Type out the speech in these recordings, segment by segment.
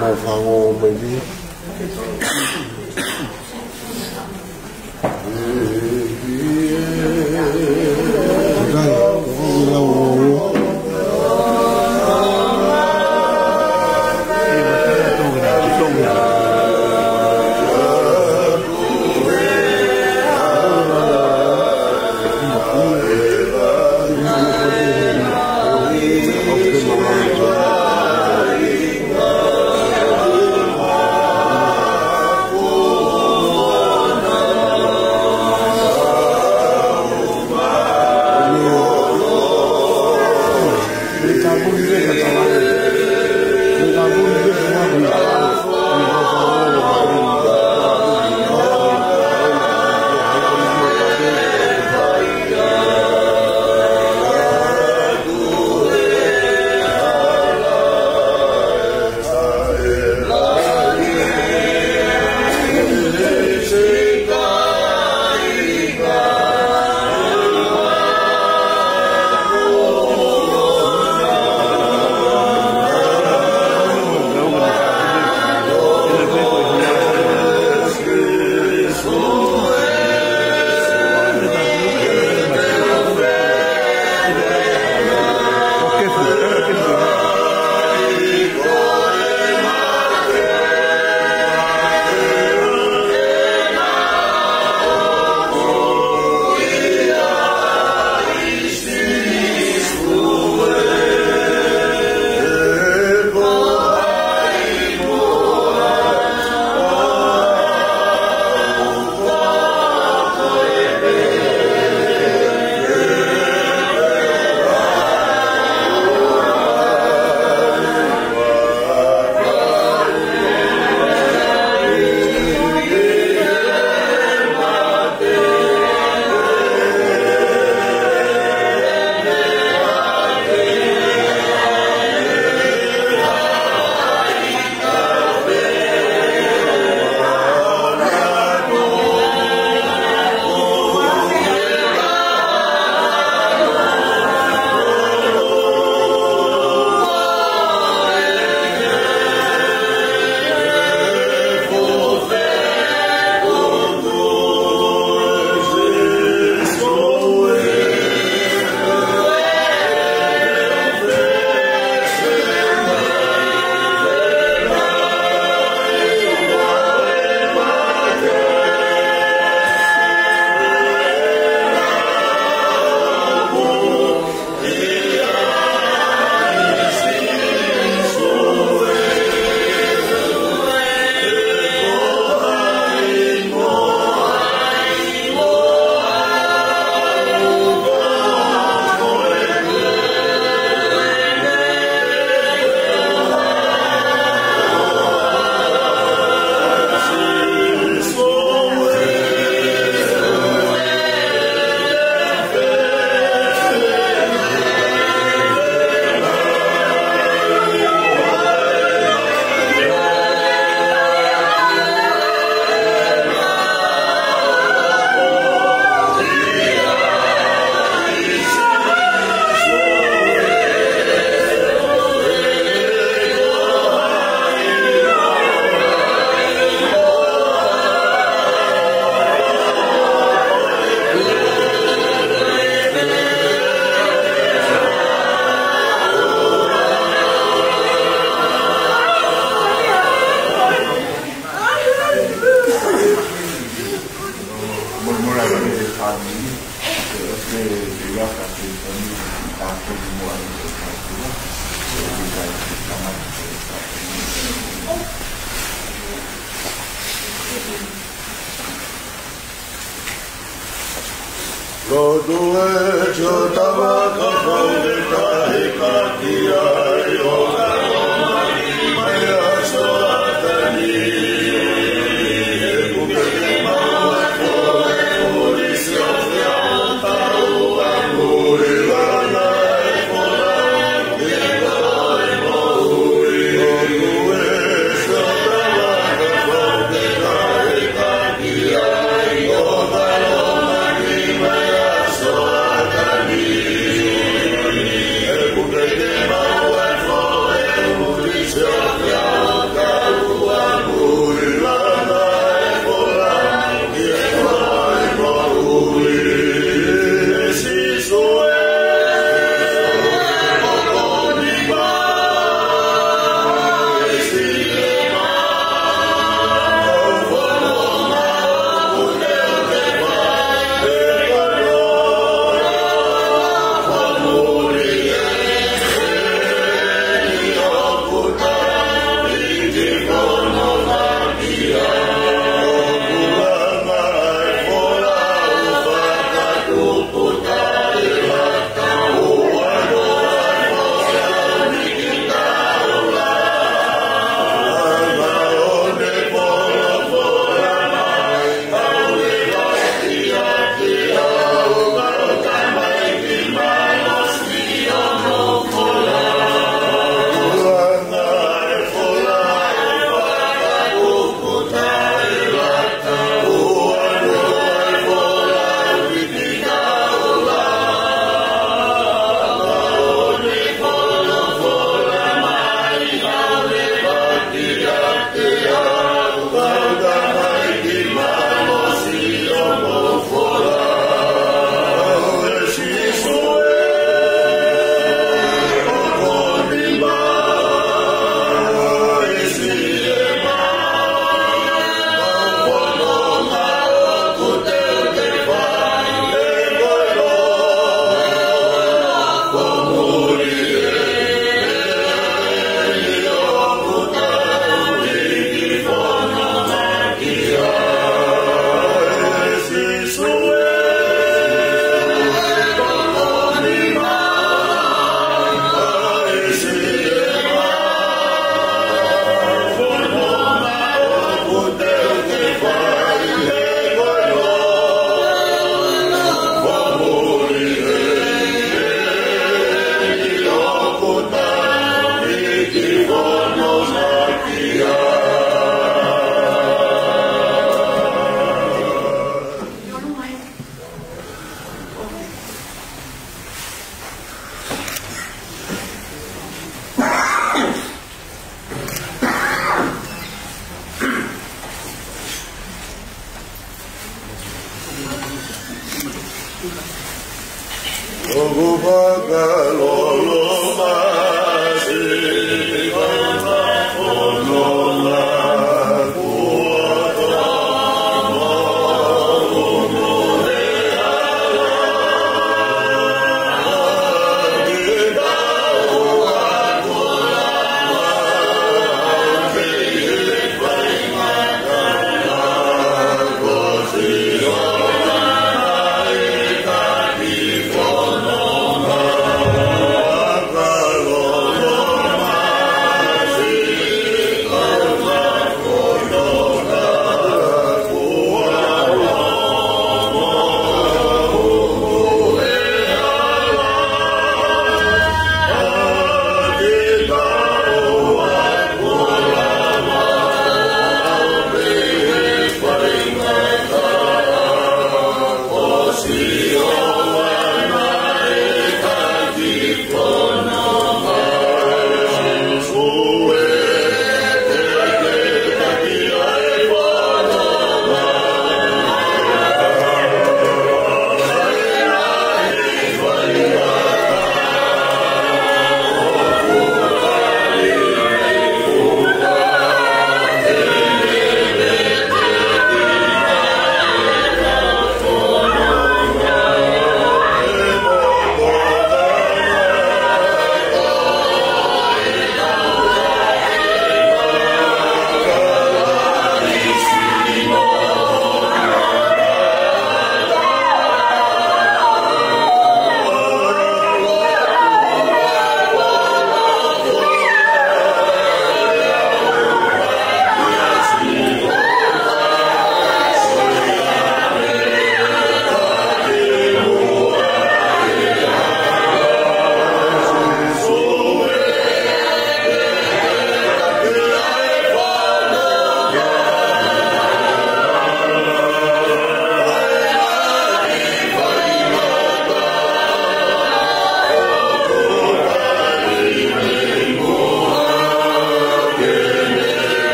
模仿我们的。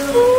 Amen.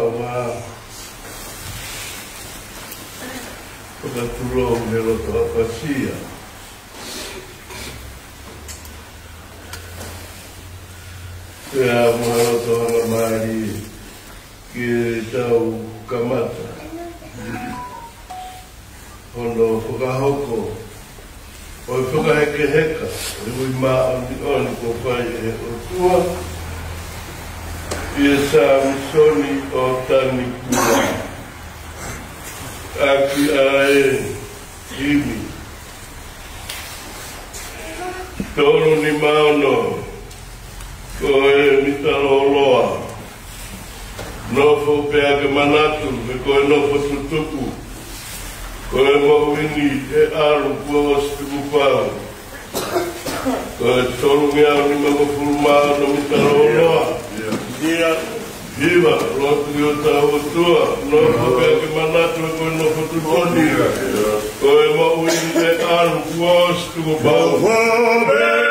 wa Pagatulo nero to apasia. Kaya mga to ang amari kitau kamata. Hono whakahoko. O whakaheke-heka. Iwi maa ni oni ko whai e o tua. Ia sa misoni o tani kua. Aki ae imi. Toro ni maono. Ko e mitalo loa. Nofo pea ke manatu. Me ko e nofo tutuku. Ko e mawini e aru kua ostiku pao. Ko e toro ngiao ni mamafurumao no mitalo loa. Viva, lotu yo tau tua, no pea ke manatu e koe no potutoni. Ko e mawini e aru kua ostiku pao. Bye.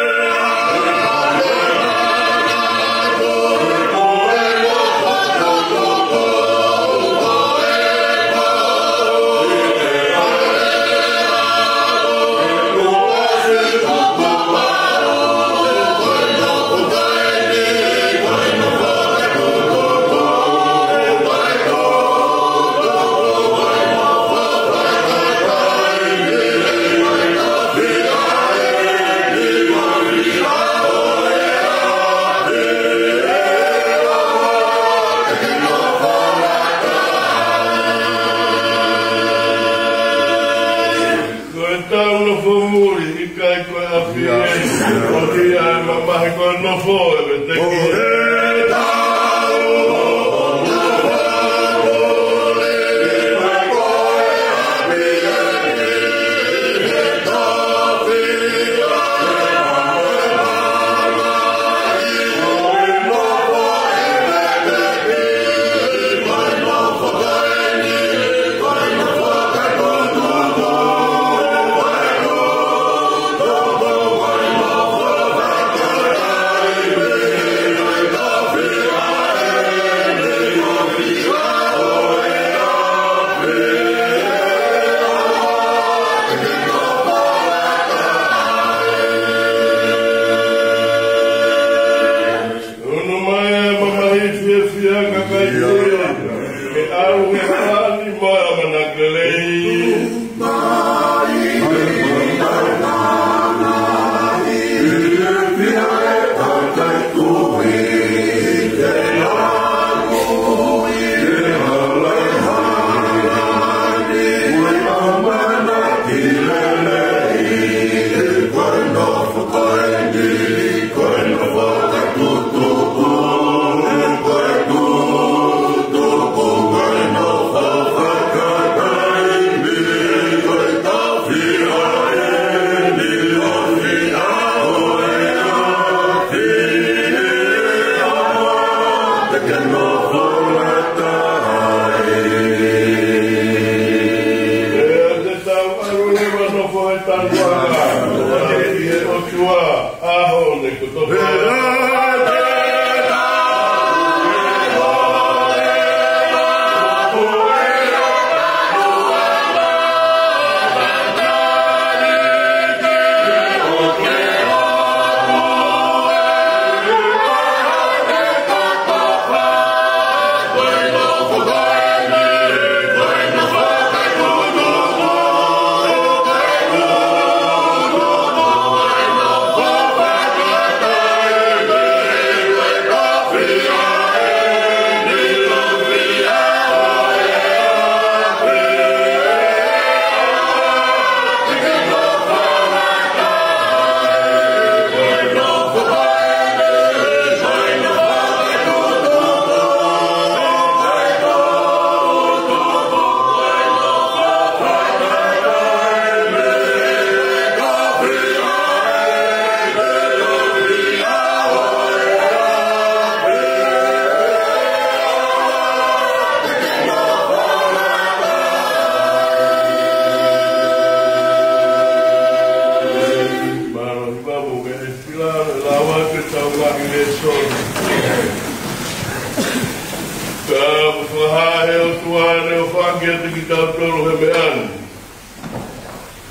Mahae o tuane o whakia te ki tau tolu he meani.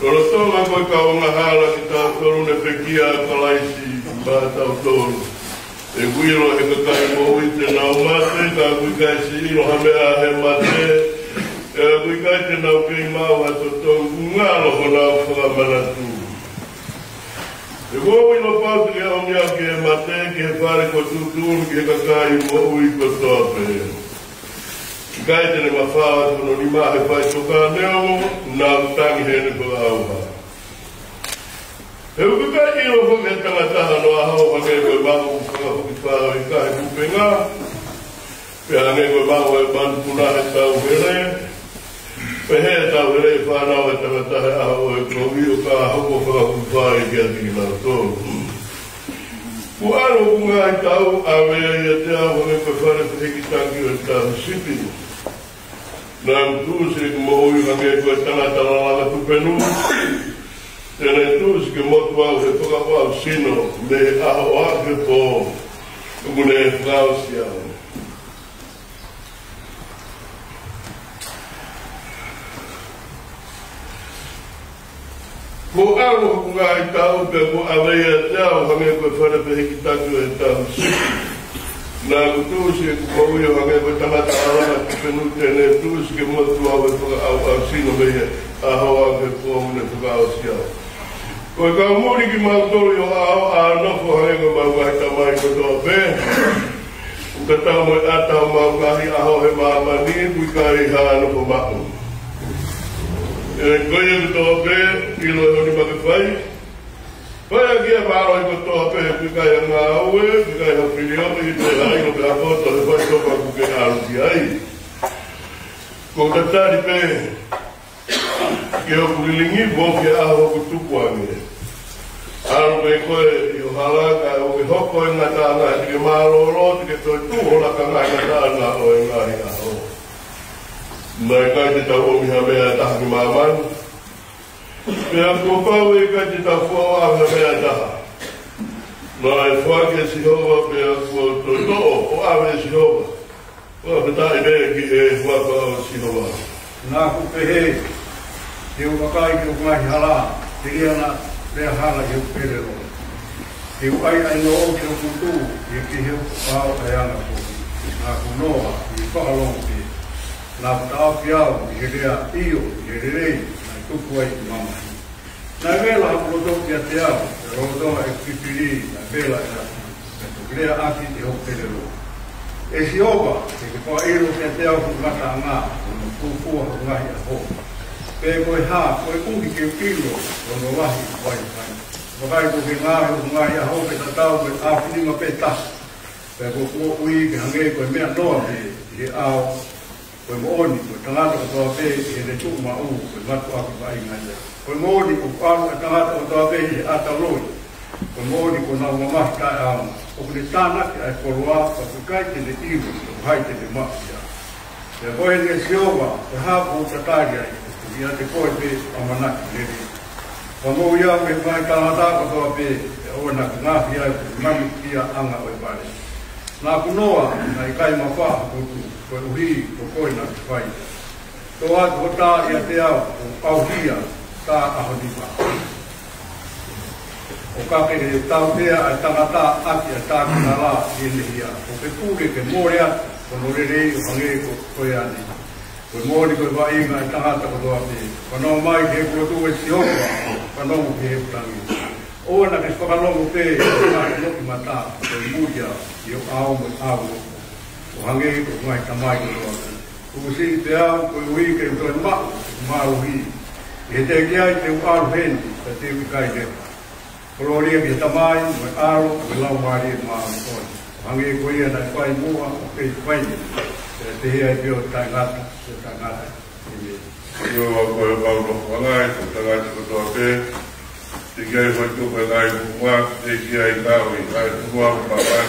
Toro tonga koe ka o ngahara ki tau tolu ne pekia kalaisi ba tau tolu. E wiro e kakai mo ui te nau mate, ka kui kai si ino ha mea he mate, e kui kai te nau kei mau ha to tongu ngalo ko nau whakamanatu. E woi no pau te ke o mea ke he mate, ke he whare ko tutun, ke he kakai mo ui ko tope. Kai tene mawhawa tono ni mahe whai toka neo, nā utangi hene ko auha. He uku kai ino whake he tangataha no ahau whake koe mahu whakahuki whao i kai kupenga. Pe hange koe mahu e manu puna he tau here. Pe he tau here i whanau e tangataha ahau e krohi o ka ahau o whakahuki whao i kia tiki nau tōru. Ku aro ku ngā i tau awea i a te au hange koe whare whiheki tangi o tau sipi. Nā mtūsi ku mohui hange koe tangata lalanga tupenu. Tēnei tūsi ke motu au he whakawau sino me aho ake po kumune e whakausi au. Ko aro ku ngā i tau pe ko awea te au hange koe whare whiheki tangi o tau sipi. Nā tūsi ku mohui hange koe tangata lalanga tupenu tēnei tūsi ke motu au he whakawau sino me aho ake po kumune e whakausi au. Koe ka muri ki mautoro i o ao a nofo hangenga maukahi tamai ko toa pē. Uka tau moi atau maukahi aho he maamani, kui kari haa nofo mako. E koe ku toa pē, ilo e honi maki whai. Whai a kia maro i ko toa pē, kui kai a ngā aue, kui kai ha whiriomi i te haino pe apoto he whai topa ku ke aru ki ai. Ko tatari pē, ke o kurilingi mo ke aho ku tupuange. Aro pe koe i o halaka o ke hoko e ngā tāna e ke māroro te ke toi tuhola ka ngā tāna o e ngā hi aho. Mai kai te tau omi ha mea taha ki māmanu. Pea kua pau e kai te tau fuawa ha mea taha. Mai whake sihova pea kua toi to'o o awe sihova. Kua petai mea ki e whaka o sihova. Nā kupe he. Te uakai ki o ngahi hala, te iana rea hala i o perero. Te uai ai no o te o kutu, i ki heu pāo e ana ko. Nā kunoa, i whakalongo te. Nā putao ki au, i he rea io, i he rei, nai tuku ai ki mama. Nai vela hapu rotoki a te au, te rotoa e kipiri, nai vela e raki. Te rea aki te o perero. E si oba, te ke pāo iro ki a te au kukata a ngā, o kukua ho ngahi a ho. Pe koe hā, koe kuhi ke pilo, o no wahi wai wai. Wakai ko ke ngāhi o ngāhi a hope ta tau koe āwhininga pe tasi. Pe ko kua ui ke hangei koe mea noa me i he ao, koe mooni, koe tangata o toa pe i he ne tuk ma u, koe matu aki wai ngai. Koe mooni ko paru e tangata o toa pe i he ata loi. Koe mooni ko nau mamasi kai au. O kune tānaki ai koroa, pa koe kai te ne iwi, o hai te ne mafia. Pe koe ne siova, koe hāpu o tatari ai. Ia te koe pe amanaki nere. Whamou ia me mai kalata o toa pe e oa na ki ngahi ai pe mami kia anga o e pare. Nā kunoa na i kai mawha kutu koe uhi o koe na ki whai. Tō atu o tā ia te au o auhia tā ahonipa. O kakere tau tea ai tangata aki a tā kuna la i enehia. O pe kūre ke mōre atu kono rerei o hangei ko koe ane. Koe mōri koe wa inga e tangata ko toa te. Whanau mai ke e kua tūwe si hokua, whanau ke he putangi. Oa na ke whakanongo te, o ngai noki mata, koe mūria i o ao mo ao. O hangei ko ngai tamai ko toa te. Kuku si te ao, koe ui ke u toi mako, maru hi. I he te kiai te u aru hendi, te te u kai te. Koloria ki tamai, mo aro, me lau maari e maru koi. O hangei ko ia na whai mua, o pei whaini. Te hea i pio taingata, te taingata. Io koe paulo whangai, ko tangata ko toa pē. Te kiai whai tupe ngai mua, te kiai taui, ngai mua ko papai.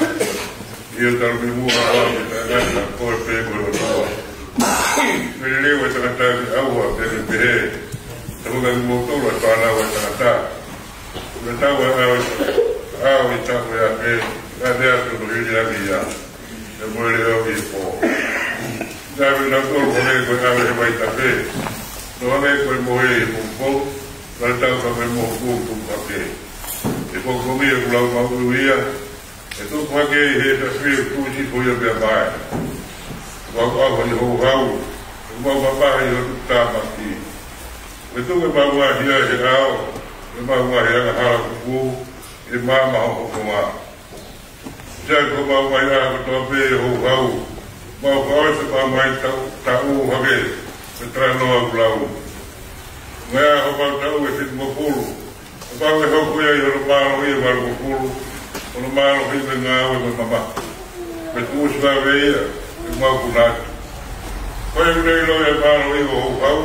Io tarupi mua hau te taingata, koe pē koe o toa. Pere leo e tangata ki aua, pere pehe. Te muka ki mōtoro e whanau e tangata. Me tau e au i tapu e a pē, ngai mea tuku hiri aki ia. E mwere au i pō. Nāwe nā tōru kone koe nāwe he mai tape. Nō ane koe mohe e mōkō, nā tau ka me mōkō tūkake. E kōkomi e kulau mauru ia, e tūkake he ta whiu tūsi koia pia mai. Wako awa i hou hau, e mau mapahi o tāmaki. E tūke maua hia he rao, e maua he anga hala kuku, e māma hoko mā. Sia ko maua ia ko tōpe e hou hau, mau kau se pa mai tau hage se tranoa kulau. Ngea ho pau tau e sit mokulu. O pau e hoku ia i horo mālo i e maru mokulu. Horo mālo i me ngā ue me mama. Me tūsi ngā veia e mau kunati. Koe unei lo e mālo i o hou hau.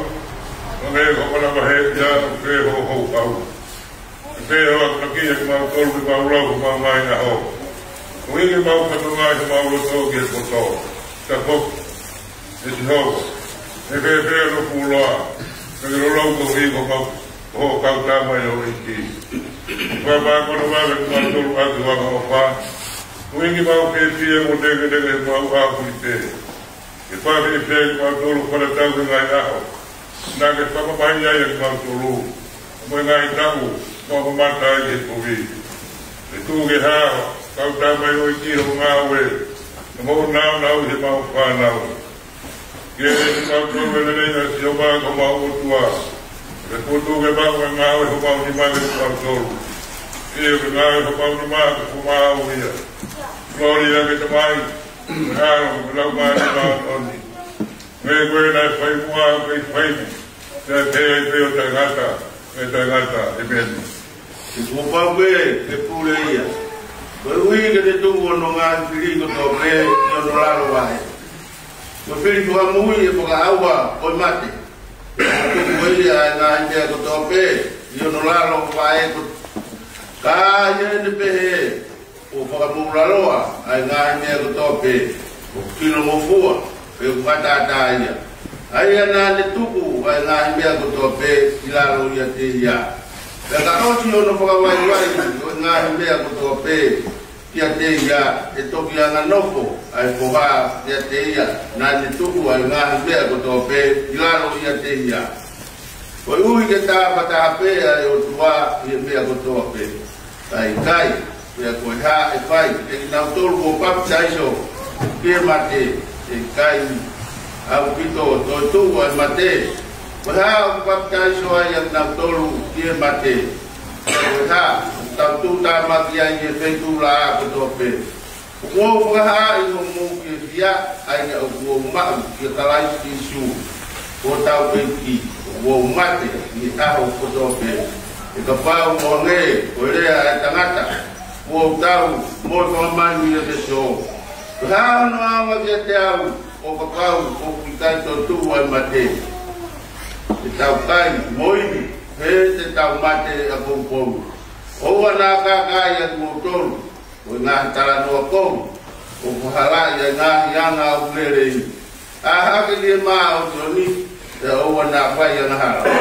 O ngea hokona mahe ia o kē ho hou hau. E kē ho akaki e mau tolu i mau lau mau mai na ho. O ingi mau katunga i mau loto ki e koto. Ta kok e si hau e whewhea no pūloa me ke rolau ko i ko kau ho kau tāmai o iki kua mākono māme kua tolu atu waka o wha ko ingi mau ke pia mo teke teke mau āku i te e wha ke pia kua tolu kua tau ke ngai aho nā ke whakamahi ai e kua tolu mo ngai tau kua mata ai e kovi e tū ke hao kau tāmai o iki ho ngā ue mo nau he mau whanau. Ke e mau tōme nenea si o maa ko mau otua. E kōtō ke mau e ngāwe ho mau ni mai ko mau tōru. E o ke ngāwe ho mau ni mai ko mau ia. Flori a ke te mai, ngāro ko lau mai ni mau tōni. Me koe nai whai mua o kei whaini. Te te e peo te ngata, e meni. Ke kōpau ke pūre ia. Koe ui ke te tūko no ngā whiri ko tō pre i ono laro wae. Koe whiri tuha mui e poka aua koi mate. Tuku ia e ngā himea ko tō pre i ono laro wae ko ka iene te pehe o poka muu laroa ai ngā himea ko tō pre. O kino mo fua pe o matata ia. Ai ana te tuku ai ngā himea ko tō pre i laro ia te ia. Pea ka osi ono whakawai o ngā himea ko tō pē kia te ia e toki anga noko ai whoha kia te ia nā te tuku ai ngā himea ko tō pē i laro ia te ia. Koi ui ke tā pata pē ai o tua i himea ko tō pē. Kai kai, pea koe ha e whai, e ki nau tolu ko papitaiso kia mate e kai au pito tō tuku ai mate. Koe ha o papitaiso ai ang nau tolu kia mate. Koe ha, tau tū tā maki ai e whaitu la a ko tō pē. Kua whakaha i o mō kia whia ai ne o kua mau kia kalai ki su. Kua tau penki, kua mate i aho ko tō pē. E ka pāu mō nge, koe rea e tangata. Kua tau mō whakamani i te so. Koe ha no awa kia te au o ka pāu o kikai tō tū ai mate. E tau kai, moini, he te tau mate a kou. Oua nā kākai a kūtoru, o ngā tara noa kou, o kuhalai a ngā hianga au klerei. A hake lia mā o toni, e oua nā whai a ngahara.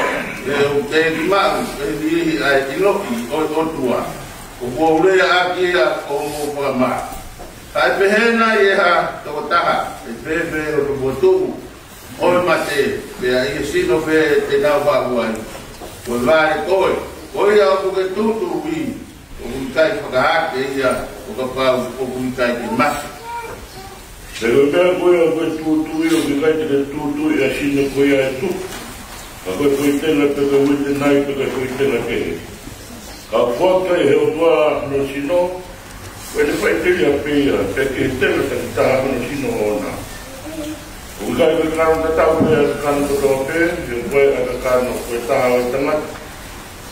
E o te ki mau, e nihi a e tinoki o tua. O kōurea a kia o mō whakamā. Ai pehena i e ha toko taha, e pepe o te motuku, o e mate, pea i e sino pe te nau whakuai. Koe vāre koe, koe ia o kuke tūtu ui, o kuikai whakahake ia, o ka pāu o kuikai ki masi. Se koe mea koe o koe tūtu i, o kuikai te tūtu i a sino koe a e tū. Ka koe koe tēnā peka uite nai, peka koe tēnā kehe. Ka whakai he o tua no sino, koe te whai teri a pēia, peke tēnā te taha no sino ona. O kuikai koe kano te tau mea te kano te tau pē, i o koe a ka kano koe taha o tangata.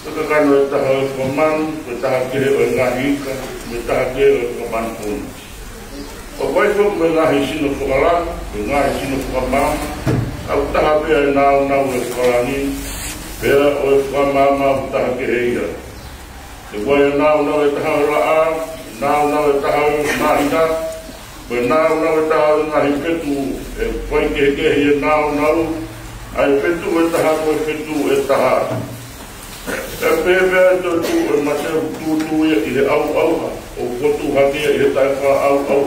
Ka kano e taha o kuman, koe taha kehe o ngahi ika, koe taha kehe o kuman pūna. O koe fok me ngahi sino whakala, koe ngahi sino whakamama, au taha pēa e nāu e whakalani, pēa o e whakamama o taha kehe ia. Te koe e nāu e taha o raa, nāu e taha o ngahina, koe nāu e taha o ngahi petu, e koe kehe e nāu, ai petu e taha koe petu e taha. E pepe tō tū e mateo tū ia i he au, o kotu hakia i he tai wha au.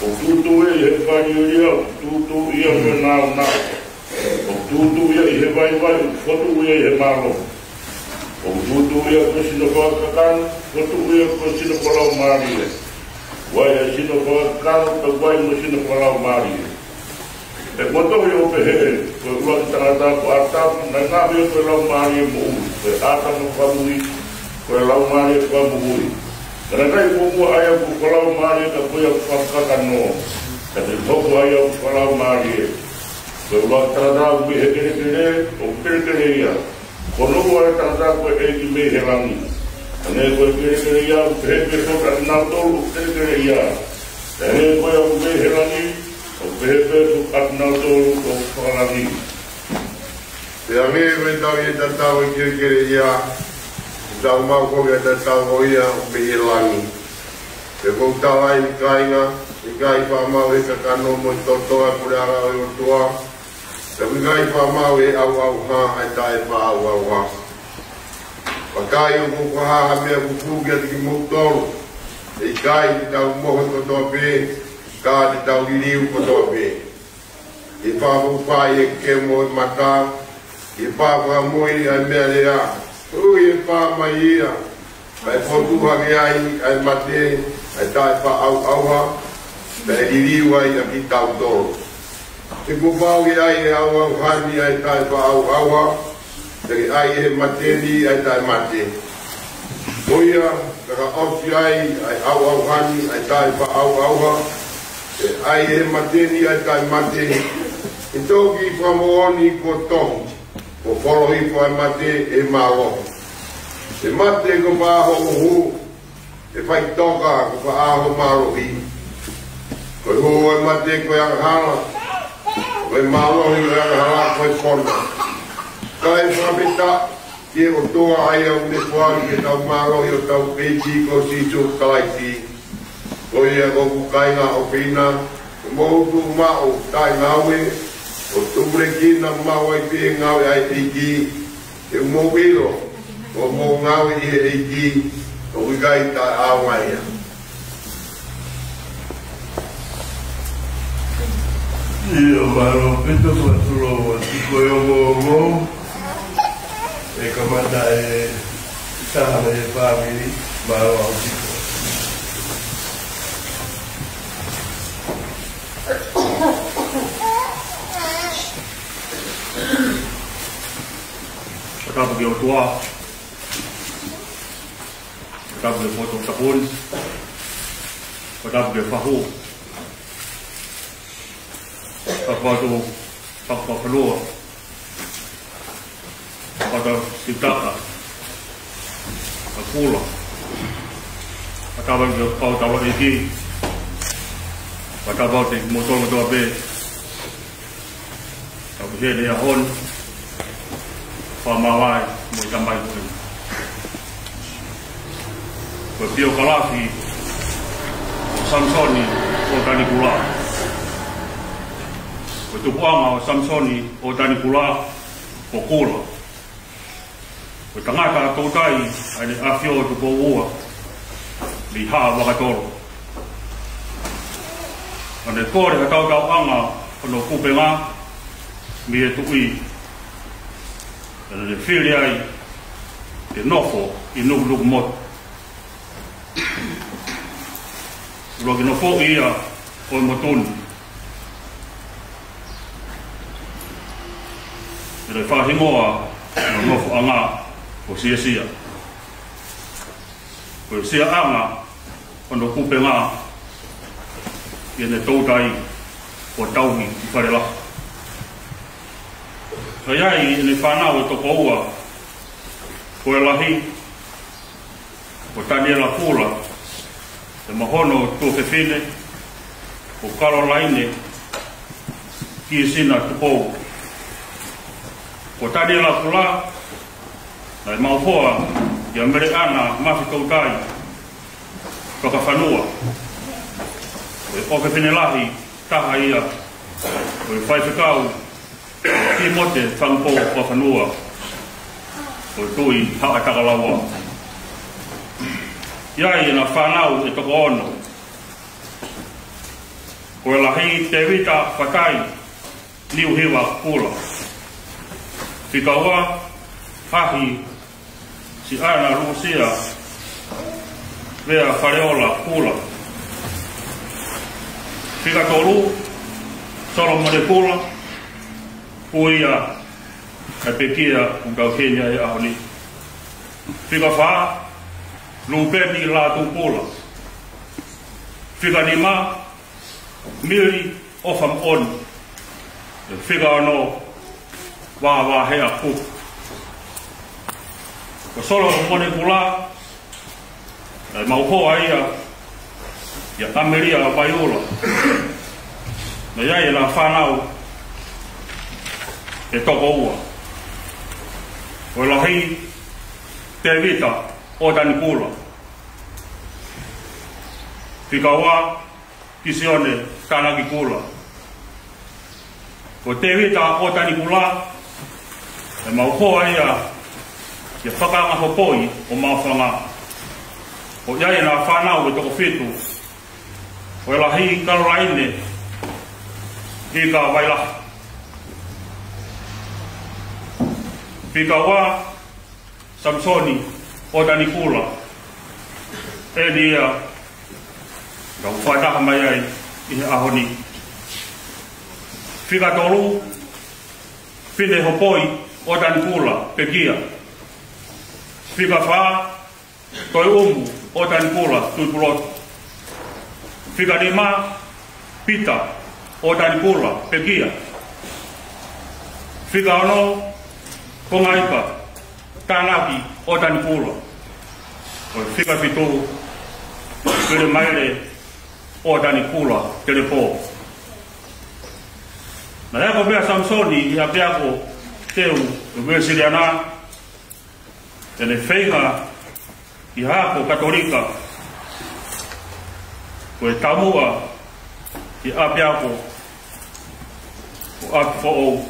O tutu e he whai ia, o tutu ia me nao nao. O tutu ia i he vai, o whotu ia i he malo. O tutu ia ko sino whakakan, whotu ia ko sino whalau maari e. Wai e sino whakakan, ka wai mo sino whalau maari e. E motohi o pehe, ko ua ki tangata ko atapu, na ngahi o koe lau maari e mo ui. Koe atamu whamui, koe lau maari e whamu ui. Kana kai mua ai au whalau maari ka koe au whakaka no. Ka te toko ai au whalau maari e. Koe ua tarata au me he kere o kere ia. Ko nuku ai tarata koe e ki me he rangi. Ane koe kere ia, te he peso ka nau tolu kere ia. Ane koe au me he rangi, o te he peso ka nau tolu o wharangi. Te ame me tau i tatau i kere ia. Tau mau koe te tau o ia o me i langi. Te kou tau ai i kainga, i kai whamau e ka kano mo i totoa kure ara o i o tua. Te kai whamau e au ha, ai tae wha au ha. Wakai o koko haha mea kukuki ati ki moutoro. E i kai te tau moho kotoa pe, ka te tau liriu kotoa pe. I whamu whai e ke mo i mata, i whamu mui ai mea lea. Ui e wha mai ia, ai whotu hangi ai, ai mate, ai tae wha au ha, me e liriu ai a ki tau toro. Te kupauki ai e au hani ai tae wha au ha, te ai e mateni ai tae mate. Oia, kaka osi ai, ai au hani ai tae wha au ha, te ai e mateni ai tae mate. I toki whamooni ko tohu. Ko polo hifo ai mate e malo. E mate ko pāho uhu, e whai toka ko pāho malo hi. Ko hu ai mate ko yang hala, ko e malo hi ko yang hala ko e pona. Ka e whapita, ki e o toa ai au ne kuari ke tau malo hi o tau keiti ko sisu kalaiti. Ko ia ko kukainga o pina, ko mohutu mao tai ngawe, o tumbre kina mau ai pe ngau ai tiki e mo wilo o mo ngau i e ki o gai ta awai Io maro peto faturo tiko yo mo e kamata e sana e family maro au tiko Katapu ki o tua, katapu ki poto tapun, katapu ki whahu, katapu whakapalua, katapu sitaka, kakula, katapu ki pau tawa eki, katapu ki motor motor be, katapu he le ahon, whamawai mo i tamai kuri. Ko pio kalafi o Samsoni o tani kula. Ko tupuanga o Samsoni o tani kula o kula. Ko tangata tautai ai ni afio tupo ua li haa wakatoro. Ane kore ka tau anga ono kupenga mi e tui le whiri ai te nofo i nuku moto. Uro ki nofo ia o i motoni. E rei whahingoa no nofo anga o sia. Ko sia anga o no kupe ngā i ne tautai o tauhi i whare laka. Kai ai ne whanau e toko ua, ko e lahi, ko tani e la kula, e mahono tō whewhine, ko Caroline, ki e sina tupou. Ko tani e la kula, na e maupoa, i Amerikana, mafi kautai, whakawhanua. Ko e whewhine lahi, taha ia, ko e whaiwhikau, ki mote whangpo whawhanua o tui haa takalaua. Iai na whanau e toko ono. Koe lahi te wita pakai niu hiwa kula. Whikaua hahi si ana Rusia vea whareola kula. Whikatolu solo mone kula puia e pekia unkau Kenya e ahoni. Whikawha lupeni la tu kula. Whikanima miri ofam on. Whikano wa hea ku. Ko solo mone kula mauhoa ia ya Ameria Paiula. Na ia la whanau e toko ua. O lahi te vita o tani kula. Whikaua kisione kanaki kula. Ko te vita o tani kula e mauhoa ia ya whakanga hopoi o mawhanga. O ia na whanau e toko whitu. O lahi Caroline i ka wailaha. Whikaua Samsoni o tani kula. E nia ka whaitaha mai ai i he ahoni. Whikatolu whine hopoi o tani kula pekia. Whikawha toi o tani kula tuipulotu. Whikanima pita o tani kula pekia. Whikaono kongaipa tanaki o tani kula. O whikapitu kere maile o tani kula kere po. Na yako mea Samsoni i hapeako teu e siriana tene wheiha i hako katolika ko e tamua i apeako o akfo'ou.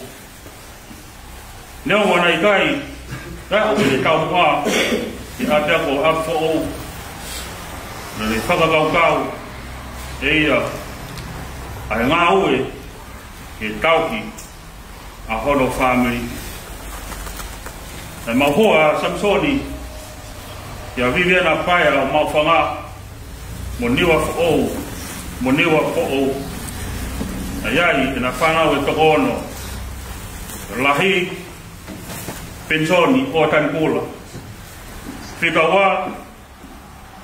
Neo wana i kai rao e tamua i apeako o akfo'ou. Na le whakakaukau e ia ai ngā ue e tauki a hono family. E mauhoa Samsoni ia viviana paia o mauwhanga mo niwa fo'ou, mo niwa fo'ou. A iai e na whanau e toko ono lahi pensoni o tani kula. Whikaua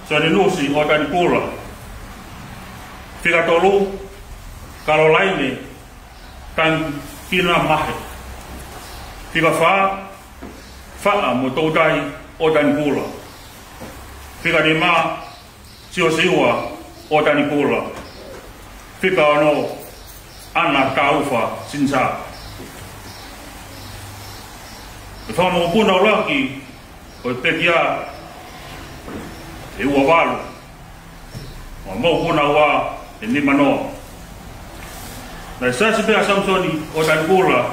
Saninusi o tani kula. Whikatolu Caroline tan kina mahe. Whikawha whaa mo tautai o tani kula. Whikanima siwa o tani kula. Whikaono ana kaufa sinsa. E whamo puna o laki o pekia e ua walu. O mau puna wa e nima noa. Na i sasi pia Samsoni o tani kula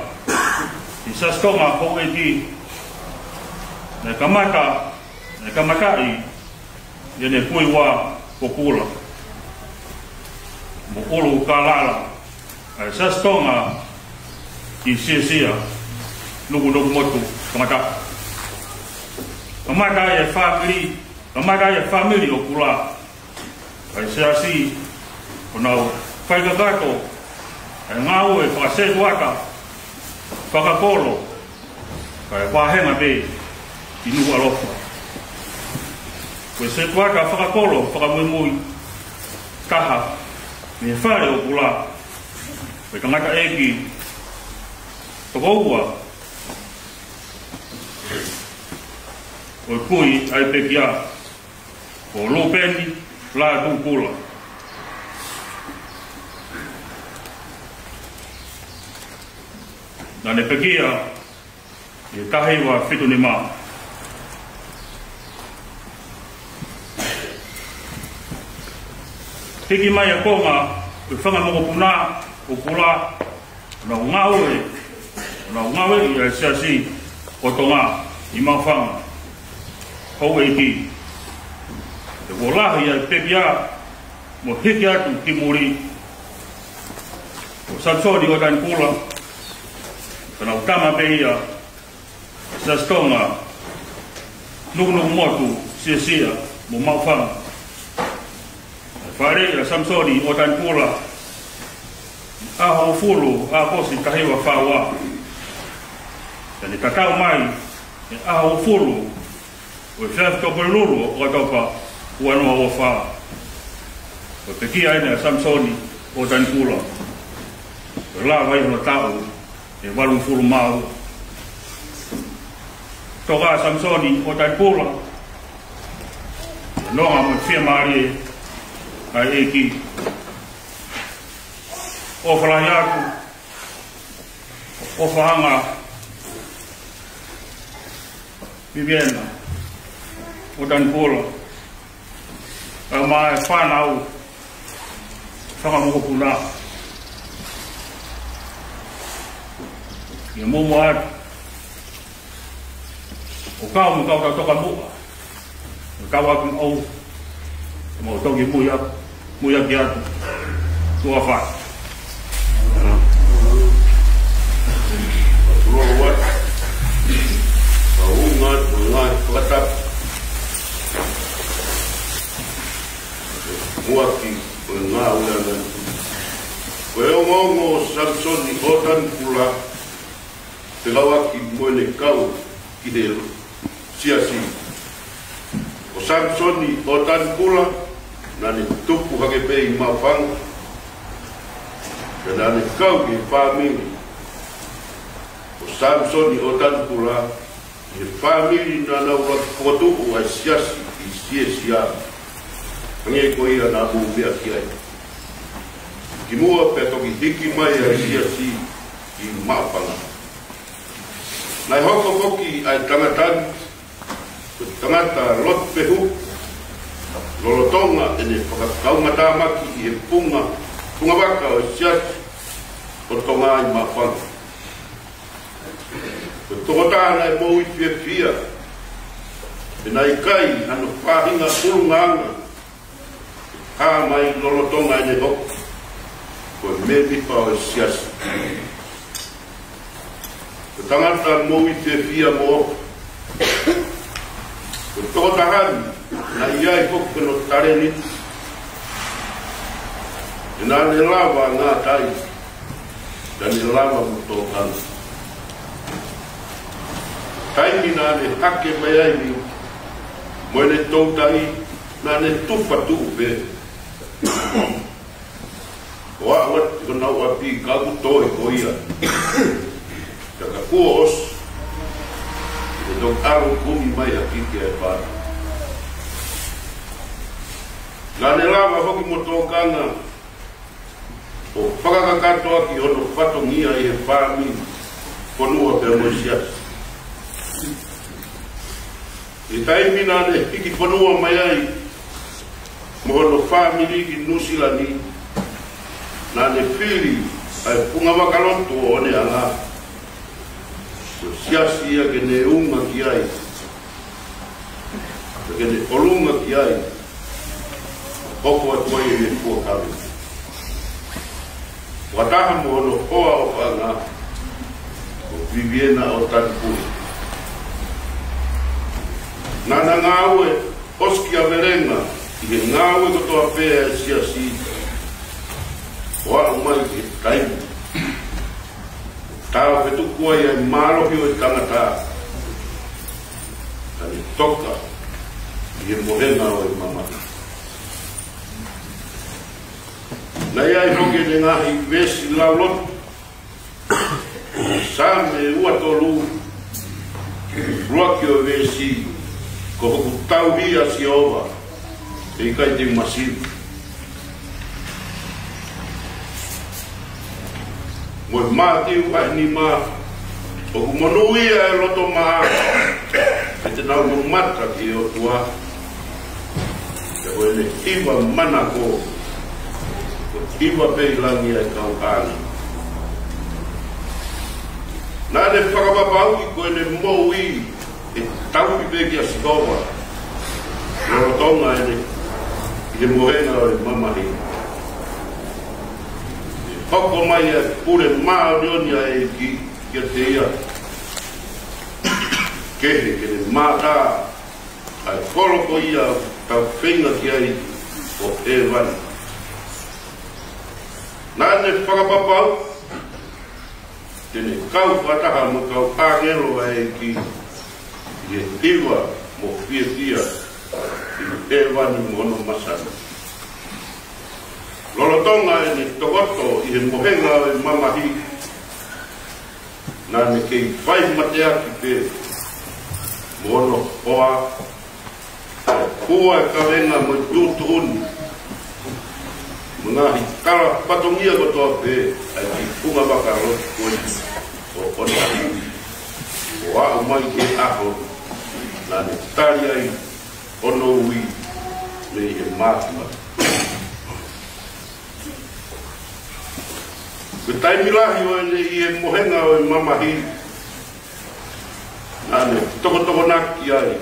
i sasi tonga kou e ti na kamatai i ne pui wa o kula mo ulu kalala a i sasi tonga i sia nuku motu kamata e family o kula a i sasi o nau whaikakato e ngā ue whakasetu aka whakakolo ka e wāhenga pe i nuku alofa. Koe setu aka whakakolo whakamuimui kaha me whare o kula koe kangata eki toko ua koe kui ai pekia o lupeni la tu kula. Na ne pekia e tahi wa whitu ni maa. Tiki mai a konga e whanga moko puna o kula na ungawe i a siasi o tonga i mawhanga hou e ki. E wolahi a pekia mo hiki atu ki muri Samsoni o tan pula. Kana utama beia. Sa stonga. Nung motu sia mo maufang. Fare Samsoni o tan pula. Aho fulu a kosi kahiwa fawa. Dan tatau mai aho fulu. O chef to pelulu o topa uano o fa. O peki aina Samsoni o tan pula. La vai no tau e walu fulu mau. Toka Samsoni o tan pula. No amo fia mari ai eki. O fala yaku. O fanga. Vivienda. O tan pula. Ama fanau. Fanga mo pula. Ia momo atu. O kau mo kau toka mua. O kau aku au. Mo toki muia ki atu. Tua wha. Rua wat. Ungat, whatsapp. Muaki, ulangan. Koe ngongo Samsoni o tan pula. Te lawaki moene kau ki he siasi. O Samsoni o tan pula, nane tupu hake pei mawhang. Te nane kau ki whamiri. O Samsoni o tan pula, he whamiri nana ura kotupu ai siasi i siasia. Nge ko ia na bu bia ki ai. Ki mua pe toki hiki mai ai siasi i mawhanga. Nai hoko koki ai tangatan, tangata lot pehu, lolotonga ene whakakaumatamaki i he punga waka o siati o tonga ai mawhanga. Ko tokotana e mou i fia, e nai kai anu whahinga pulunganga, ha mai lolotonga ene hoko, ko me mipa o siasi. Ko tangata mou i fia mo ko tokotahani na iai hoku no tareni e nā ne lawa ngā tai na ne lawa mo tōkana taimi nā ne hake mai ai mi mo ne tōtai nā ne tufa tupe o a wati ko nau api kaku toi ko ia taka kua os e tōk aro kumi mai hakike e pāra. Nā ne lawa hoki mo tōkanga o whakakakato aki ono whatongia i he whāmi konua pe mo siasi. E taimi nā ne hiki konua mai ai mo ono whāmi riki nusilani nā ne whiri ai punga wakaloto o ne anga. Siasi ia ke ne unga ki ai, ke ne olunga ki ai, hoko atua i me kua kawe. Wataha mo ono hoa o whanga, o Vivienda o Tanpui. Nana ngāue, oski a verenga, i he ngāue kotoa pēa e siasi, o a umai ki taimu. Tau ke tukua ia mārohi o i tangata. Tani toka i he mohenga o i mamata. Nai ai hoke ne ngahi vesi laulot. Same ua tolu. Ruaki o vesi. Ko hoku tau hia si ova. E kai te masiru. Mo mati uai ni ma o monuia e loto ma e te nau mata ki o tua te o ele iwa mana ko iwa pe langi e kau kani nā ne whakapapau i ko ele moui e tau i pe ki a sikowa Rotonga ene i he mohenga o e mamahi hoko mai e pure maorioni e ki te ia kehe ke le mata ai koloko ia tau whenga ki ai o e wani nane whakapapau tene kau wataha mo kau āngero e ki e iwa mo whia e wani mono masana lolotonga e ni tokoto i he mohenga e mamahi nane kei whai matea ki te mono oa kua e kawenga mo tutu uni mga hikara patongia ko toa pe ai ki kunga baka roti koi o ona o a umai ke aho nane tari ai ono ui me e mātima ke taimilahi o ene i e mohenga o e mamahi nane toko naki ai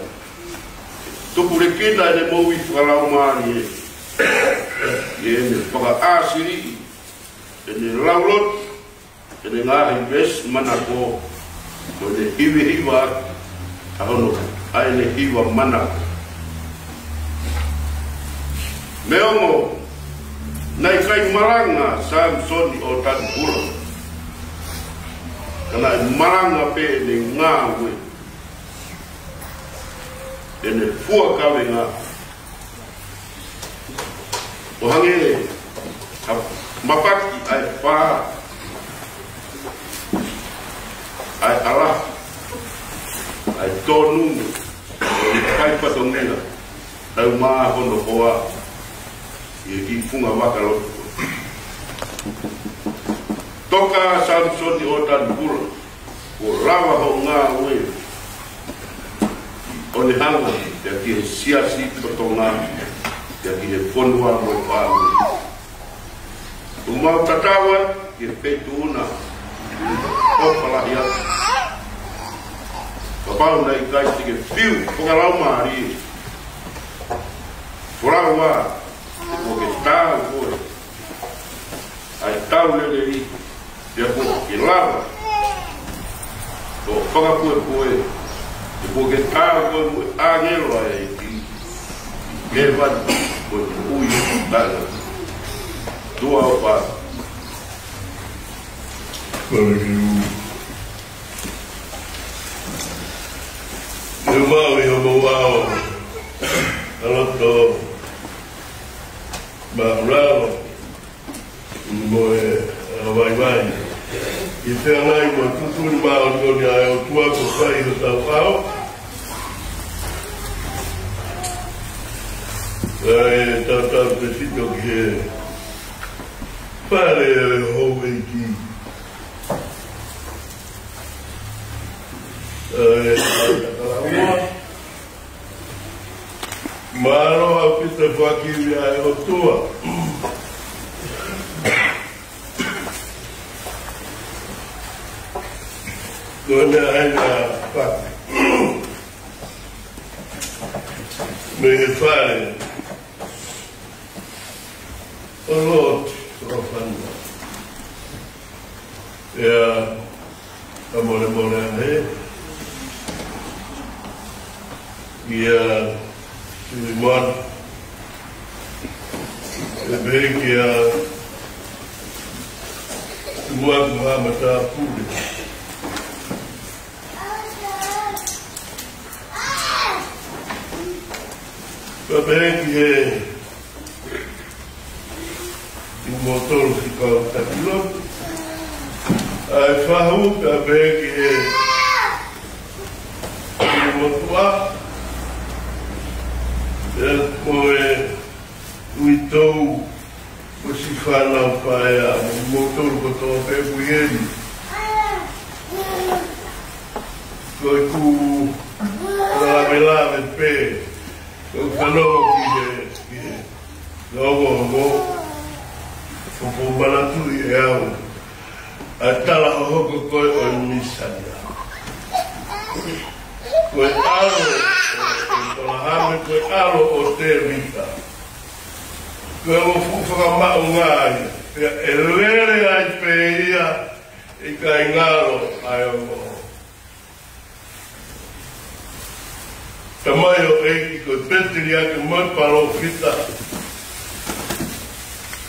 tupu re kina ene moui whakarau maani e ene whaka āsiri ene laulot ene ngahi bes mana ko o ene hiwa ahono a ene hiwa mana me ongo nai kai maranga Samsoni o tatu pura kana maranga pe ne ngawe ene fua kawenga o hange mapaki ai pa ai ala ai tonu kai patonga tau maa hono koa i funga waka loto toka Samsoni o Tanpura o rawa ho ngā ue o ne hanga te ki he siasi totonga te ki he ponua mo pāui o mau tatawa ki he peitu una o palahia papau nei kai te ke whiu whakalau maari wharaua o ke tāu koe ai tau lele i te ko ke lava o whakapue koe te ko ke tāu koe mui āngelo ai ki ke wani koe te ui tanga tua o pā e mau i homo wao aloto Maurao, mo e vai. E te anai mo tuturi mao toni ai o tua ko whai o tau whao. E tau te sito ki e whare e hou e ki. E tau Maro au pita whakiri ai o tua. Kone ai na whaki. Me he whare. O lot, rofanda. Ea, amore ane. Ia, Limon, e bem que a Muhammad está público. E bem que o motor ficou tranquilo. Aí farro, e bem que o motor Koe uitou o si whanau pai a motor ko tō pepu ieri. Koe ku lawe pē. Koe whanau ki he ngōgo whoko manatu i e au. A tala o hoko koe o nisania. Koe aro hame koe alo o te rita. Koe o whaka mau ngāi. Elele ai peia I ka ingaro ai o Tamai o eiki ko petiri ake moi paro fita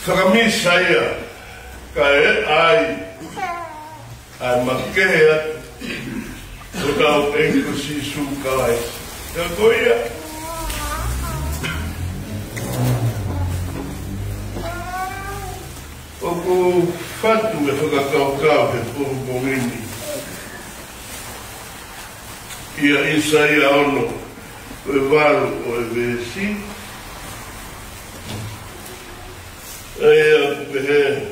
Whakamisa ia Ka ai makehe atu O tau eiki ko sisu kalai Ka koia Oku fatu me whakakaukau he pohu pongini. Ia Isaia ono, o e waru o e vesi. Ea pehe.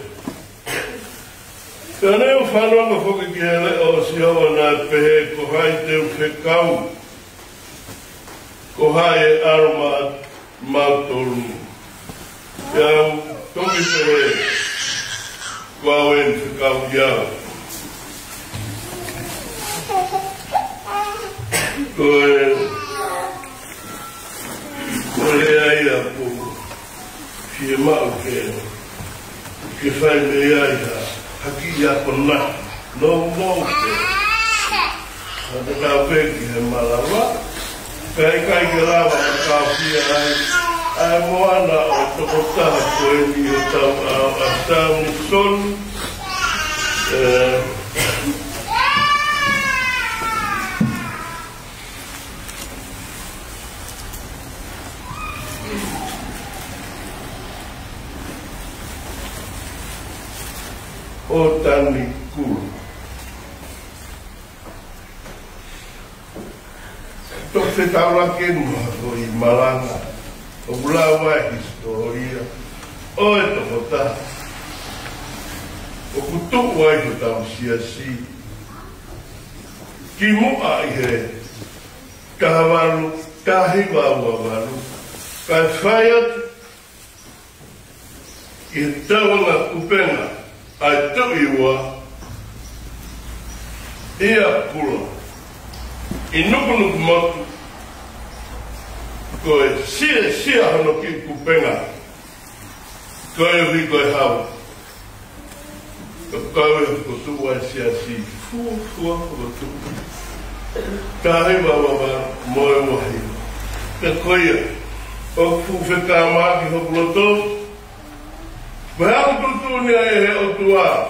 Ka neo whanonga whoka ki he leo si hawa nā pehe ko hai teu whekau. Ko hai e aroma mautoru. Iau toki pehe. Kau en whakau iau. Ko lea ia po fie mau ke whai me ia haki ia ko na no mau ke hata kau peki he malawa kai ke rawa ka kau fia ai moana o toko taha ko e ni o tau a tau ni son o tani kuru tok se tau lake mua o I malanga o bulawa historia o e tokota o kutuku ai ko tau siasi ki mua I he kahawaru kahiwa wawaru kai whaiat I taunga kupenga ai tau iwa ia pula I nukunuku motu ko e sia hono ki kupenga ko e hui ko e hau ko e ko tua sia si fua ko tu kai wawa moe wahi te koia o fu wheka maki ho ploto Wahau tutu ni ai he o tua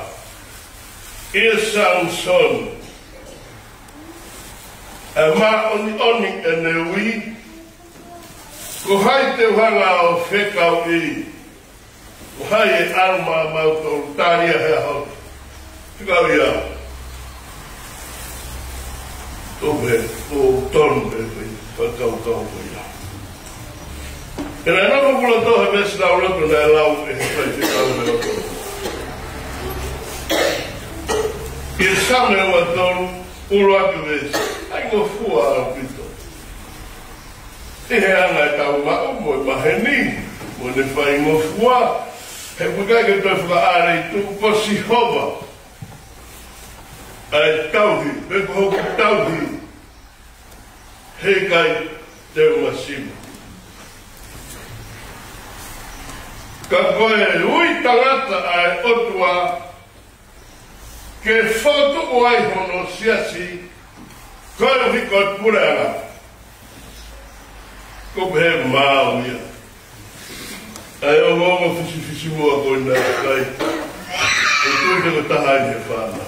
ia Samson e ma oni e neui ko hai te hanga o whekau I ko hai e arma mautou tāria he hau whekau ia tobe o tonu e whekau kau ia e nai nako kula tohe mesi lau loto nai lau e he whai whekau me loto I same o atonu ulu ake vesi ai ngo fua au pito I he anga e tau mao mo e maheni mo ne whai ngo fua he pukai ke toi whaka are I tuku posi hova ai tauhi me ko hoku tauhi he kai teu masima ka koe ui tangata ai otua ke whotu o ai hono siasi koe hiko e pureanga ko pehe maa uia ai o mongo fisi mua koe nai kai o tui te ko tahai he whana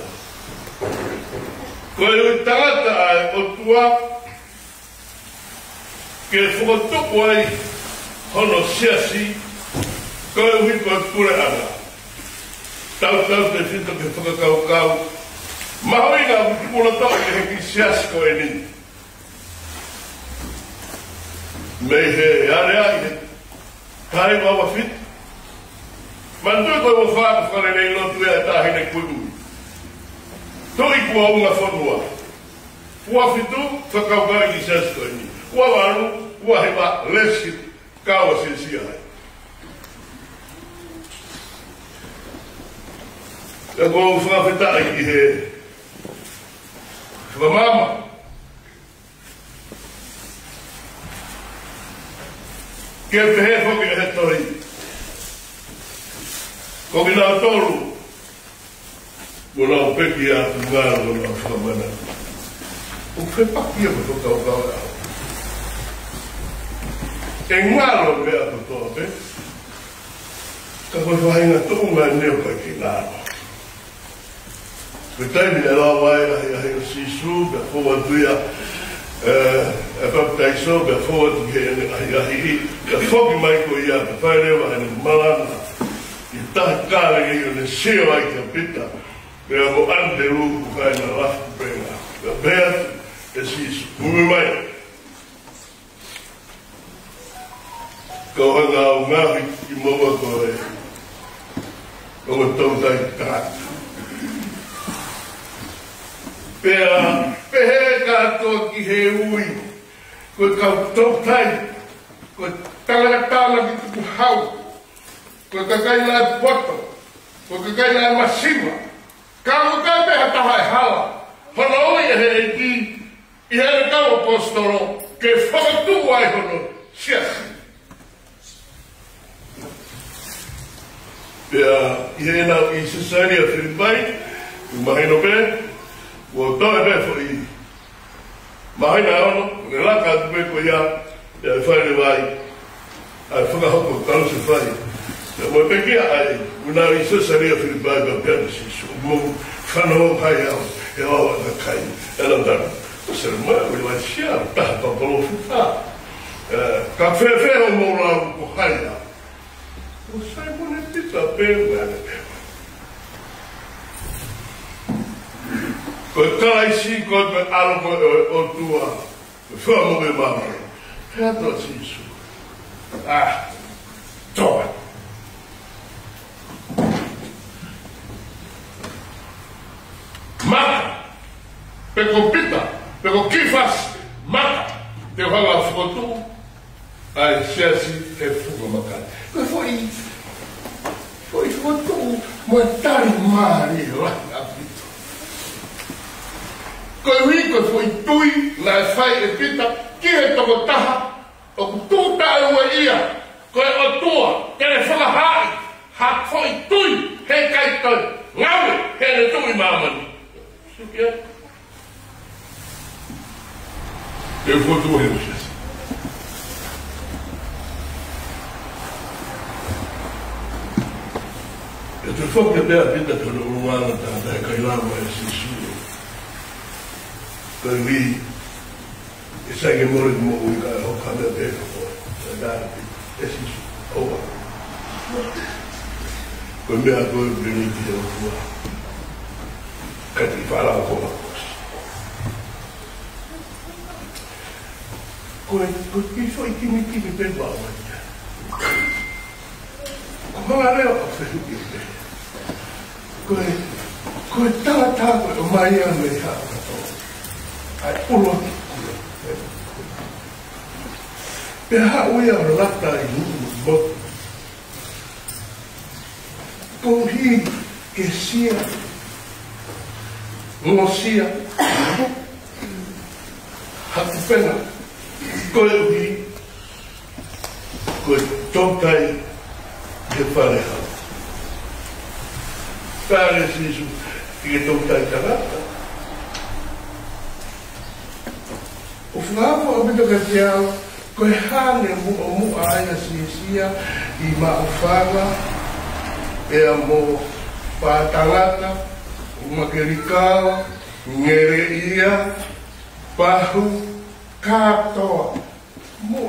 koe ui tangata ai otua ke whotu o ai hono siasi koe hiko e pureanga tau te whito ke whakakaukau mahoi ngā wikipula tau ke heki sias koe ni mei he are ai he kai wawa whit mandui koe mo whakawhare nei lotu ea tahi nei kuimu tui kua unga whanua ua whitu whakaukau ki sias koe ni ua waru ua hewa lesi kawa sisia hai e ko whakawhetai ki he whamama ke pehe whoki e he tori Ko kina tolu. Mona o peki a ngalo mona o whamana. O whepakia mo toka o kau au. E ngalo mea to toa pe. Ka koe whainga tunga neo kai ki ngalo. Koe taimi e la wai ahi o sisu, ka fōa tuia e baptaiso, ka fōa tuke ahi ka whoki mai ko ia, ka whairewa ane malana. I tahi kāre i o ne seo ai ka pita. Pea mo ante ruku whaina lafu penga. Ka pea e sisu. Umi mai. Ka hanga o ngahi ki maua koe. Kongo tautai tātu. Pea pehe kātoa ki he ui. Koe kau tautai. Koe tangaratana ki tuku hau. Koe kakai nā poto. Koe kakai nā masiwa. Kau kai peha taha e hala. Hono oi e he e ki. I here kau apostolo. Ke whakatu ai hono. Siasi. Pea i he nau i Caesarea Philippi. I mahino pe. Ua toe pe fo i. Mahina ono. Ne laka atu pe ko ia. Ia e whaere vai. Ai whakahoko tau se whai. Ia moe pe kia ai. Una i Caesarea Philippi ka pēna sisu. Mo whanau hai au. E awa na kai. E na tana. O se moe ui lai sia. Taha papalo whita. Ka whewheho mo rau ko hai au. O sai mone pita pēna ane pēna. Koe karaisi koe koe alo koe o tua. Koe whua mo me mama. Pea toa sisu. Toa. Mata. Peko pita. Peko kifas. Mata. Te whanga whakotu. Ai siasi e fuga makani. Koe foi whakotu. Moe tari maari langa pita. Koe hui koe foi tui na e whai e pita ki he toko taha o ku tūta e ua ia koe o tua kere whakahai ha foi tui he kai koe ngawe he ne tui mamani suki e e foi tua he usiasi e te whoki a pēr pita kono uruana tātai kai lama e sisu Koe hui, e saike mori mo ui kai ho kamea pēka koe. E nāra e sisu, oa. Koe mea koe beniti e o kua. Kati wharao koma kosi. Koe kiso i kimi pēpa o mai. Ko hanga reo a whehuki o pēka. Koe tātā koe o mai a me hao. Ai ulo ki kura. Pe ui au lata i nunu motu. Kou hi ke sia. Ngosia. Haku pena. Koe uhi. Koe tokai ke whare hau. Whare sisu ke tokai karata. O whāpua o pito ka te au, koe hane mu aia sia I maufanga, ea mo pātangata, umakerikawa, ngere ia, pahu, kātoa, mu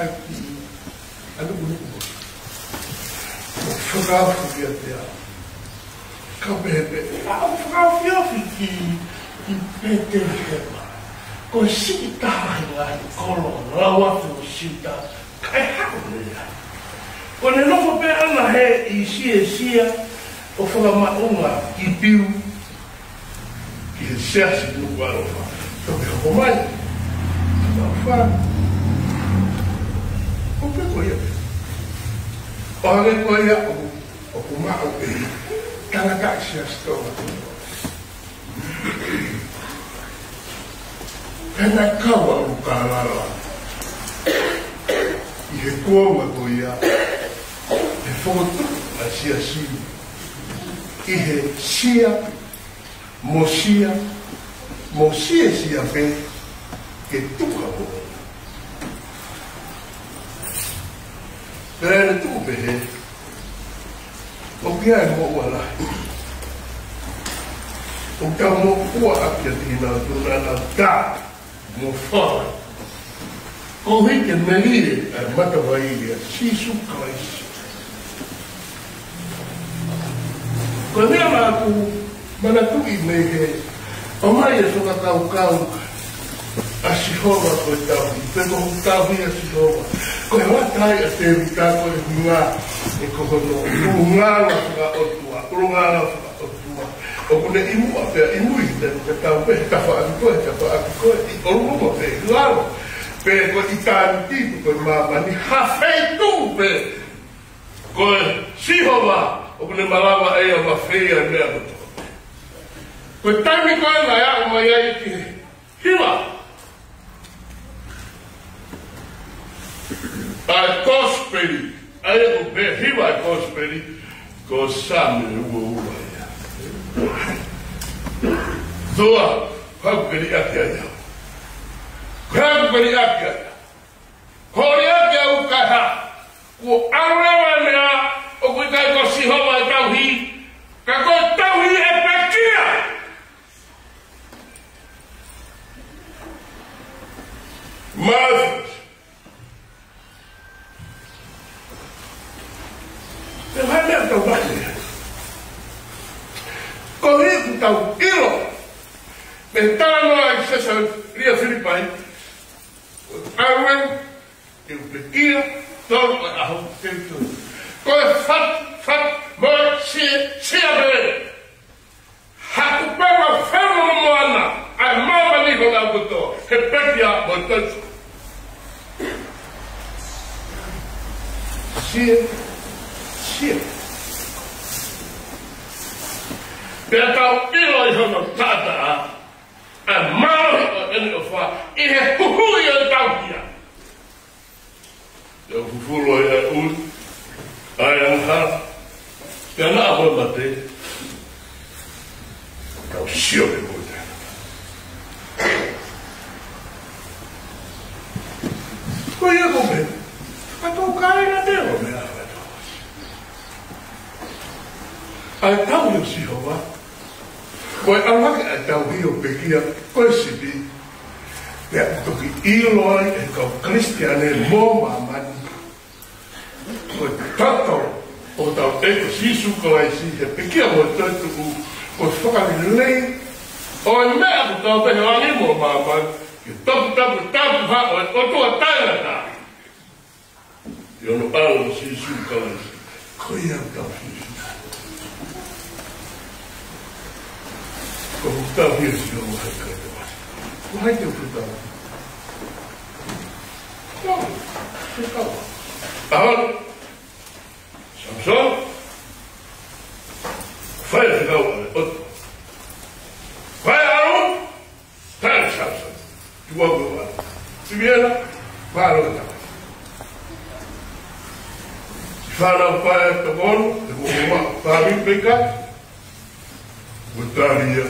ai ki, anu unuku. O whakawhi kia te au. Ka pepe, au whakawhi awhi ki pete hewa. Ko siki tahi ngai kolo, rawa tu sita, kai hako nea. Ko ne nofo pe ana he I sia, o whakamaunga ki piu, ki he seasi nuku arofa. Toke hoko mai, ka wha. Ko pe ko ia pe. O hake ko ia o kumao pe, tanaka sia stoa tu. Pena kawa o kālara. I he kōma ko ia. He whokotu a siasi i he sia mo sia pe ke tuka ho pere tu pe he o kia mo wala o ka mo ua akia tina tuna ta mo fara o hike melire a matawai a sisu Christ ko nea aku mana tu i me he o mai e soka kau a Sihova ko e tau pe ko tau hi a Sihova ko e watai a te wita ko e hunga e kohono unganga whaka otua o kune imu a pia imu i te tau pe ka wha aki koe i orungo pe laro pe ko i tāni titu ko i mamani hawhei tu pe ko e Sihova o kune malawa e a mawhea mea koto ko e taimi koe ngai a o mai ai ki hiwa ai kosperi ai o pe hiwa ai kosperi ko same ua ia Doa, kau keri akia ia. Kau keri akia. Kori akia ukaha. Ku arewa mea, o kui kai ko Sihova e tauhi. Ka ko tauhi e pekia. Mas, te hane a tau bate. Ko hiku tau iro. Me tano ai sesa ria Filipai. Arwen, e o pekia, toro a hau tentu. Ko e fat, mo si a bele. Haku pewa whero no moana. Ai mama ni ko na kuto. He pekia mo tentu. Sia. Pea tau ilo i hono tata a maori o eni o wha i he huhui o tau kia. Te fufulo i a ui, ai angha, pea na ahoe mate, tau sio me mui tēna. Ko ia ko me, ka tau kāina teo me awe tau. Ai tau i o Sihova, ko e alake a tau hi o pekia koe sipi pea toki ilo ai e kau Kristiane mō mamani ko e tato o tau eko sisu kalaisi he pekia mo e tautu ko e whakari lei o e mea ko tau pehe wangi mō mamani ki tapu ha o e otua taina ta i ono alo sisu kalaisi ko ia tau sisu ko tau hi si o hai kai te wasi. Ko hai te upu tau. Tau, te tau. Ahon, Samson, whai te tau ale otu. Whai Aron, tāne Samson. Tu wapu wale. Tibiena, whai alo tau. Si whanau whai te mono, te mono whai peka, Utaria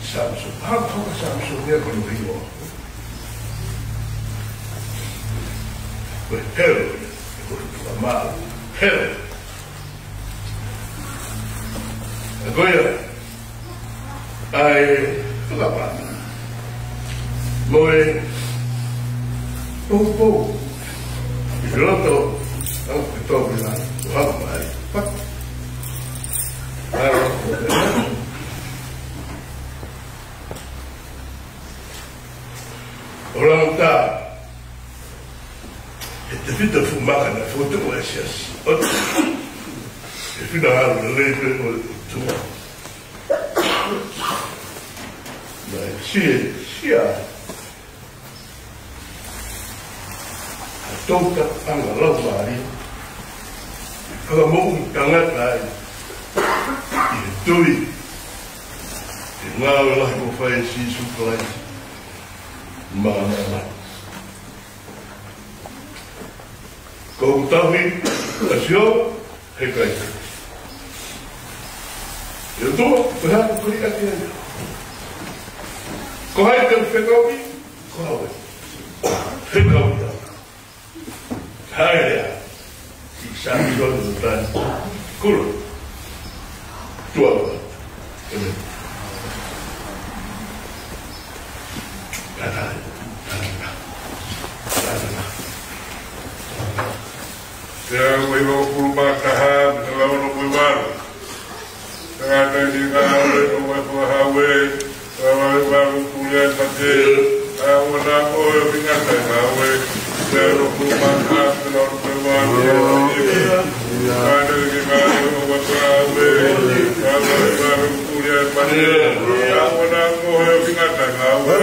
Samson. How Samson never going to be more. But Herod, Amal, Herod. Agora, ai, toda parte. Moe, pouco. E logo, não que estou lá, o rapaz. Oranta e te fita fumaka na foto o esias e fina haru na leipe o tua na sia a toka anga lau mari kaga moku tangata ai i he tui e ngāwe lahi mo whae sisu kalai mana ko tahi asio he kai. Yo to, peha ko ni ati. Ko hai te whekawi, ko hawe. Whekawi ta. Haere. I sāki roto to tāni. Kuro. Tuawa. Amen. Tātāi. Kaya may mga pulmatahan sa lawan ng buwan. Kaya di kawe ng mga hawe, kaya may mga kulian pati, kaya wala ko yung pingatay hawe, kaya ng pulmatahan sa lawan ng buwan. Kaya di kawe ng mga hawe, kaya may mga kulian pati, kaya wala ko yung pingatay hawe.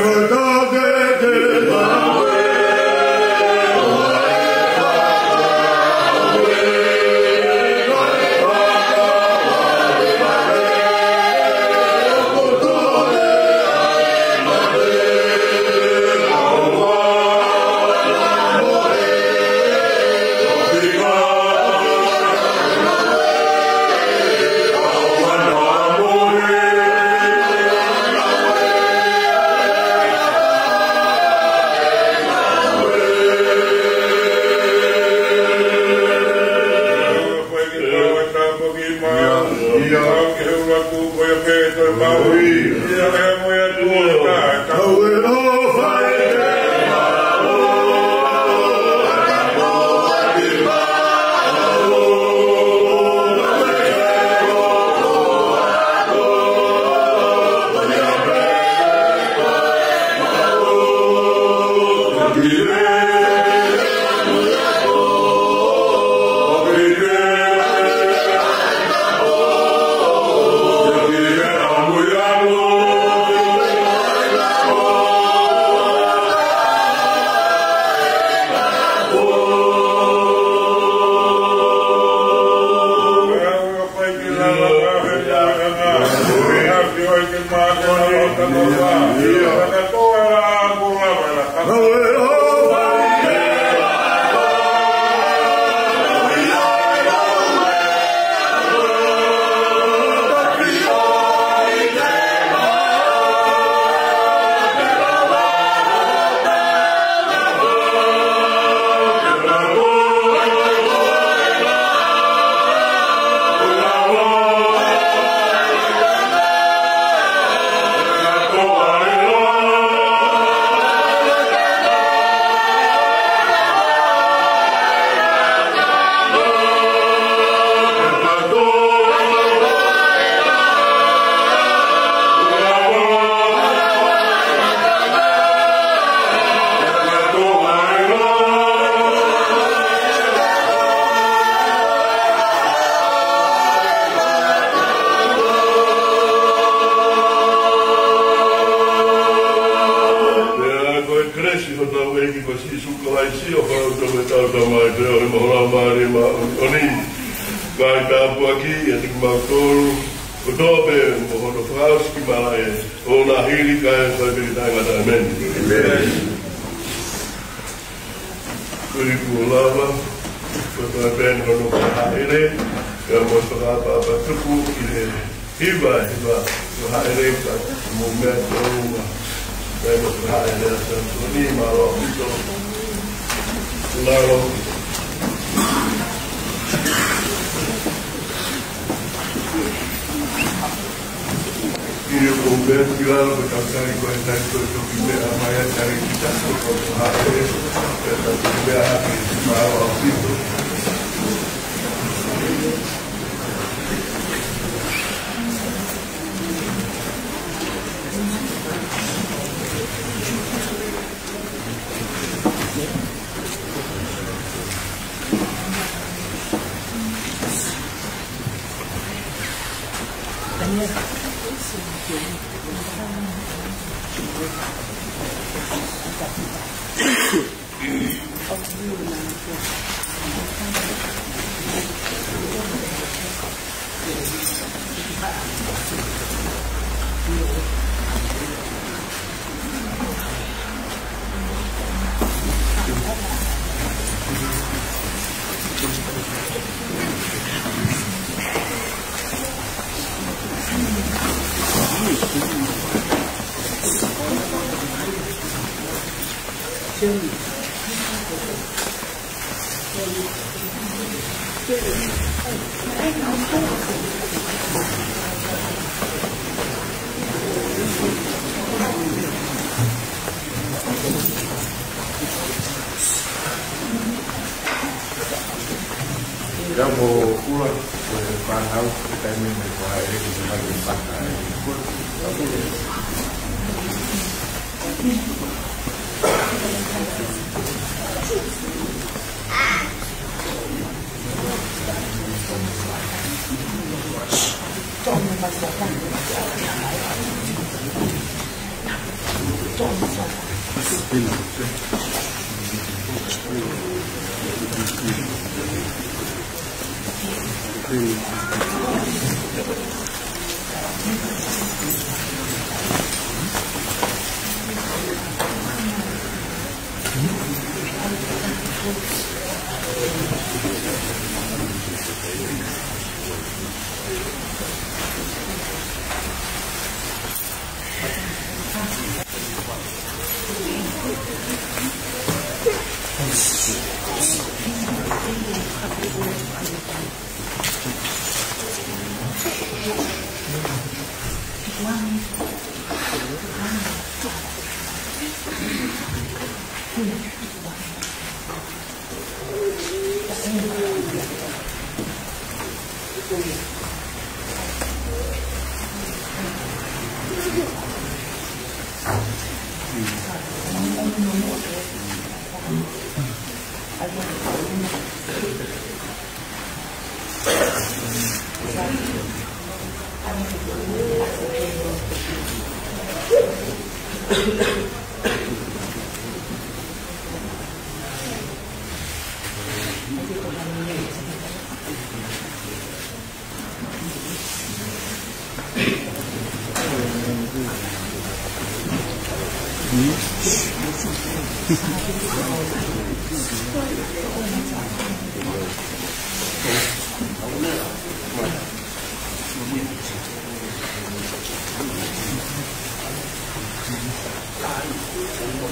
Kita mau pulang ke Panau, kita ingin berkuasa di sebagai pantai. Thank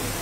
you.